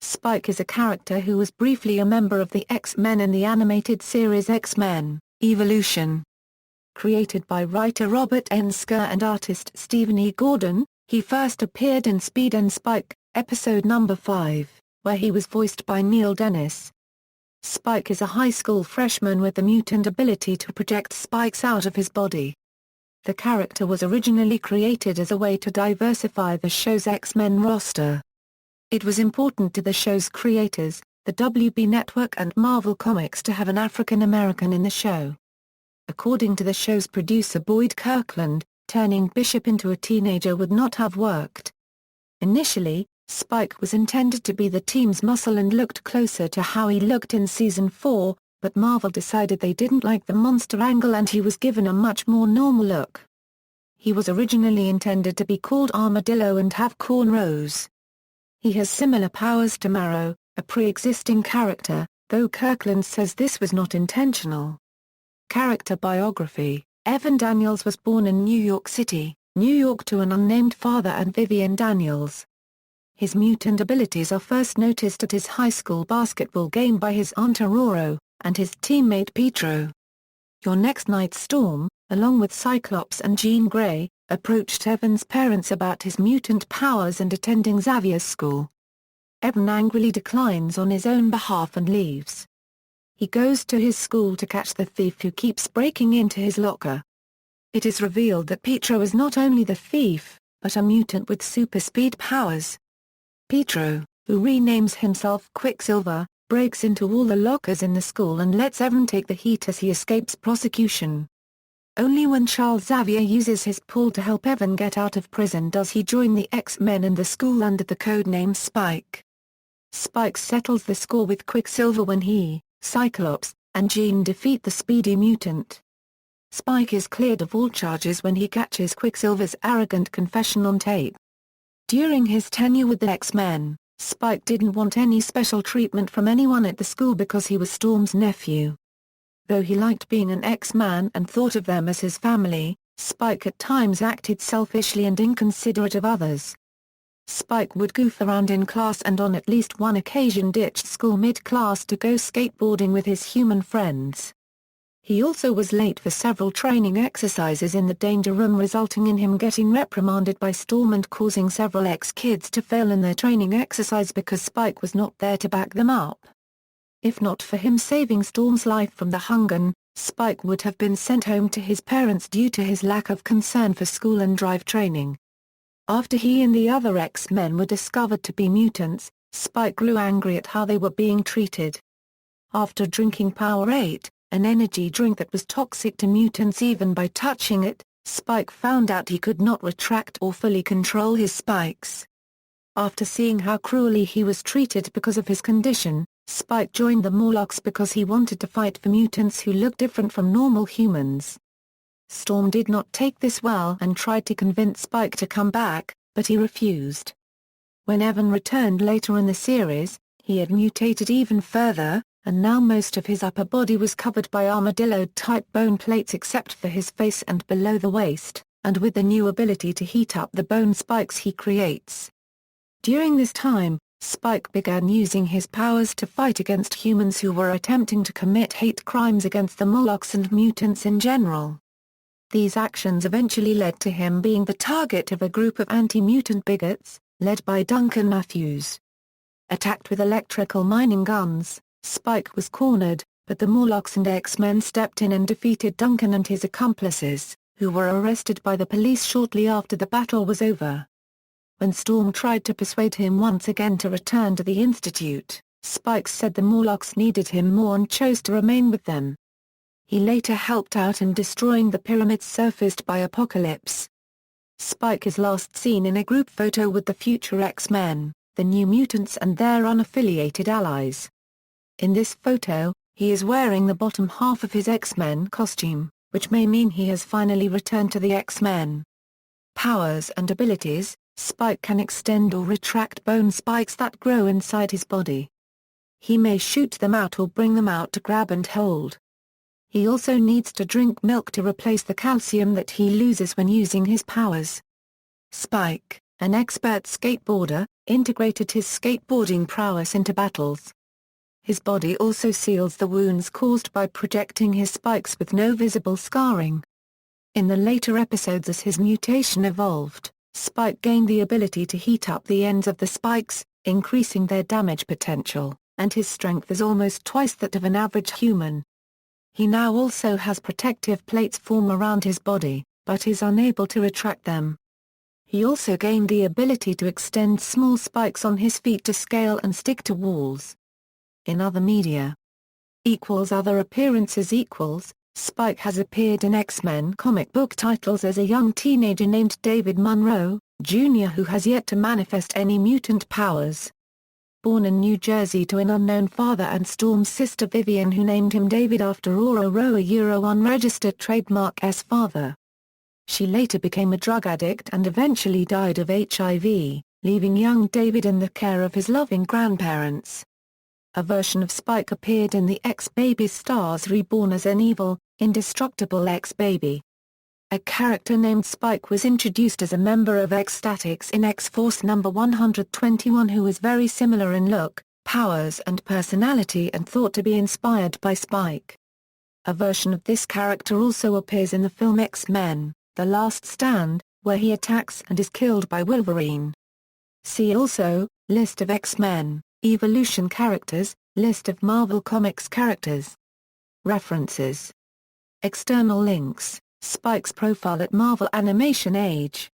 Spyke is a character who was briefly a member of the X-Men in the animated series X-Men: Evolution. Created by writer Robert N. Skir and artist Stephen E. Gordon, he first appeared in Speed and Spyke, episode number 5, where he was voiced by Neil Denis. Spyke is a high school freshman with the mutant ability to project spikes out of his body. The character was originally created as a way to diversify the show's X-Men roster. It was important to the show's creators, the WB Network and Marvel Comics, to have an African American in the show. According to the show's producer Boyd Kirkland, turning Bishop into a teenager would not have worked. Initially, Spyke was intended to be the team's muscle and looked closer to how he looked in Season 4, but Marvel decided they didn't like the monster angle and he was given a much more normal look. He was originally intended to be called Armadillo and have cornrows. He has similar powers to Marrow, a pre-existing character, though Kirkland says this was not intentional. Character biography: Evan Daniels was born in New York City, New York, to an unnamed father and Vivian Daniels. His mutant abilities are first noticed at his high school basketball game by his aunt Aurora, and his teammate Pietro. Your Next Night Storm, along with Cyclops and Jean Grey, approached Evan's parents about his mutant powers and attending Xavier's school. Evan angrily declines on his own behalf and leaves. He goes to his school to catch the thief who keeps breaking into his locker. It is revealed that Pietro is not only the thief, but a mutant with super speed powers. Pietro, who renames himself Quicksilver, breaks into all the lockers in the school and lets Evan take the heat as he escapes prosecution. Only when Charles Xavier uses his pull to help Evan get out of prison does he join the X-Men and the school under the codename Spyke. Spyke settles the score with Quicksilver when he, Cyclops, and Jean defeat the speedy mutant. Spyke is cleared of all charges when he catches Quicksilver's arrogant confession on tape. During his tenure with the X-Men, Spyke didn't want any special treatment from anyone at the school because he was Storm's nephew. Though he liked being an X-Man and thought of them as his family, Spyke at times acted selfishly and inconsiderate of others. Spyke would goof around in class and on at least one occasion ditched school mid-class to go skateboarding with his human friends. He also was late for several training exercises in the Danger Room, resulting in him getting reprimanded by Storm and causing several X-kids to fail in their training exercise because Spyke was not there to back them up. If not for him saving Storm's life from the Hungan, Spyke would have been sent home to his parents due to his lack of concern for school and drive training. After he and the other X-Men were discovered to be mutants, Spyke grew angry at how they were being treated. After drinking Powerade, an energy drink that was toxic to mutants even by touching it, Spyke found out he could not retract or fully control his spikes. After seeing how cruelly he was treated because of his condition, Spyke joined the Morlocks because he wanted to fight for mutants who looked different from normal humans. Storm did not take this well and tried to convince Spyke to come back, but he refused. When Evan returned later in the series, he had mutated even further, and now most of his upper body was covered by armadillo-type bone plates except for his face and below the waist, and with the new ability to heat up the bone spikes he creates. During this time, Spyke began using his powers to fight against humans who were attempting to commit hate crimes against the Morlocks and mutants in general. These actions eventually led to him being the target of a group of anti-mutant bigots, led by Duncan Matthews. Attacked with electrical mining guns, Spyke was cornered, but the Morlocks and X-Men stepped in and defeated Duncan and his accomplices, who were arrested by the police shortly after the battle was over. When Storm tried to persuade him once again to return to the Institute, Spyke said the Morlocks needed him more and chose to remain with them. He later helped out in destroying the pyramids surfaced by Apocalypse. Spyke is last seen in a group photo with the future X-Men, the New Mutants and their unaffiliated allies. In this photo, he is wearing the bottom half of his X-Men costume, which may mean he has finally returned to the X-Men. Powers and abilities: Spyke can extend or retract bone spikes that grow inside his body. He may shoot them out or bring them out to grab and hold. He also needs to drink milk to replace the calcium that he loses when using his powers. Spyke, an expert skateboarder, integrated his skateboarding prowess into battles. His body also seals the wounds caused by projecting his spikes with no visible scarring. In the later episodes as his mutation evolved, Spyke gained the ability to heat up the ends of the spikes, increasing their damage potential, and his strength is almost twice that of an average human. He now also has protective plates form around his body, but is unable to retract them. He also gained the ability to extend small spikes on his feet to scale and stick to walls. In other media. Other appearances Spyke has appeared in X-Men comic book titles as a young teenager named David Monroe, Jr. who has yet to manifest any mutant powers. Born in New Jersey to an unknown father and Storm's sister Vivian who named him David after Aurora unregistered trademark S father. She later became a drug addict and eventually died of HIV, leaving young David in the care of his loving grandparents. A version of Spyke appeared in the X-Baby Stars Reborn as an evil, indestructible X-Baby. A character named Spyke was introduced as a member of X-Statix in X-Force number 121 who is very similar in look, powers and personality and thought to be inspired by Spyke. A version of this character also appears in the film X-Men, The Last Stand, where he attacks and is killed by Wolverine. See also, List of X-Men. Evolution characters, list of Marvel Comics characters. References. External links, Spyke's profile at Marvel Animation Age.